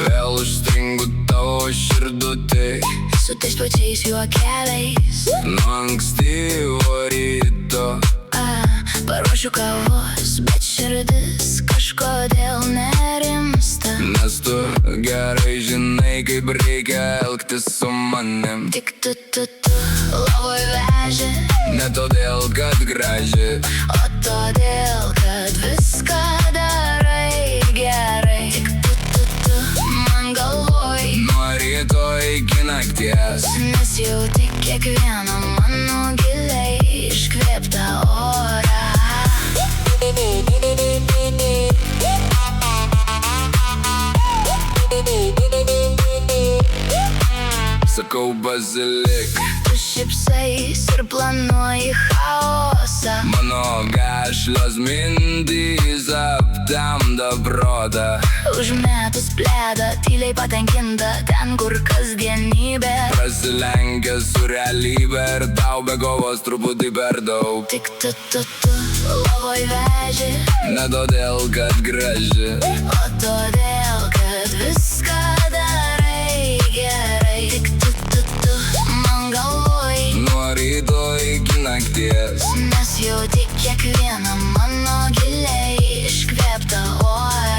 Vėl užstringu tavo širdutėj su tais pačiais juokeliais. nuo ankstyvo ryto. Paruošiu kavos, bet širdis kažkodėl nerimsta. Nes tu gerai žinai, kaip reikia elgtis su manim. Tik tu lovoj veži, Ne todėl, kad graži, o todėl, kad viską darai gerai. Tik tu man galvoj, nuo ryto iki nakties. nes jauti kiekvieną mano giliai iškvėptą orą. Sakau basilik, Tu šypsais ir planuoji chaosą. mano gašlios mintys aptemdo protą. Užmetus pledą, tyliai patenkinta ten, kur kasdienybė. Prasilenkia su realybė ir tau be kovos truputį per daug. Tik tu lovoj veži, Ne todėl, kad graži, o todėl, kad viską darai gerai. Tik tu man galvoj, nuo ryto iki nakties. nes jauti kiekvieną mano giliai iškvėptą orą.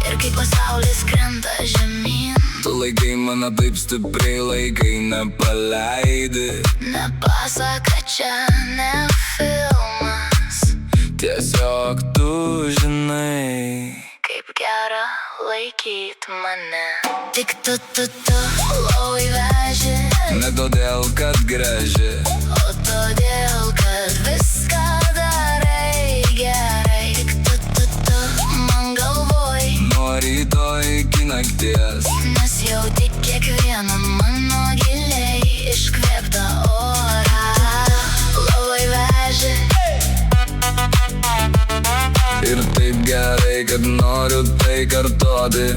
Ir kai pasaulis krenta žemyn, Tu laikai mane taip stipriai, laikai nepaleidi. nepasaka čia ne filmas. Tiesiog tu žinai. Kaip gera laikyt mane. Tik tu lovoj veži, Ne todėl, kad graži, o todėl, kad viską darai gerai. Tik tu man galvoj, nuo ryto iki nakties. nes jauti kiekvieną mano giliai iškvėptą orą. Lovoj veži, Ir taip gerai, kad noriu tai kartoti.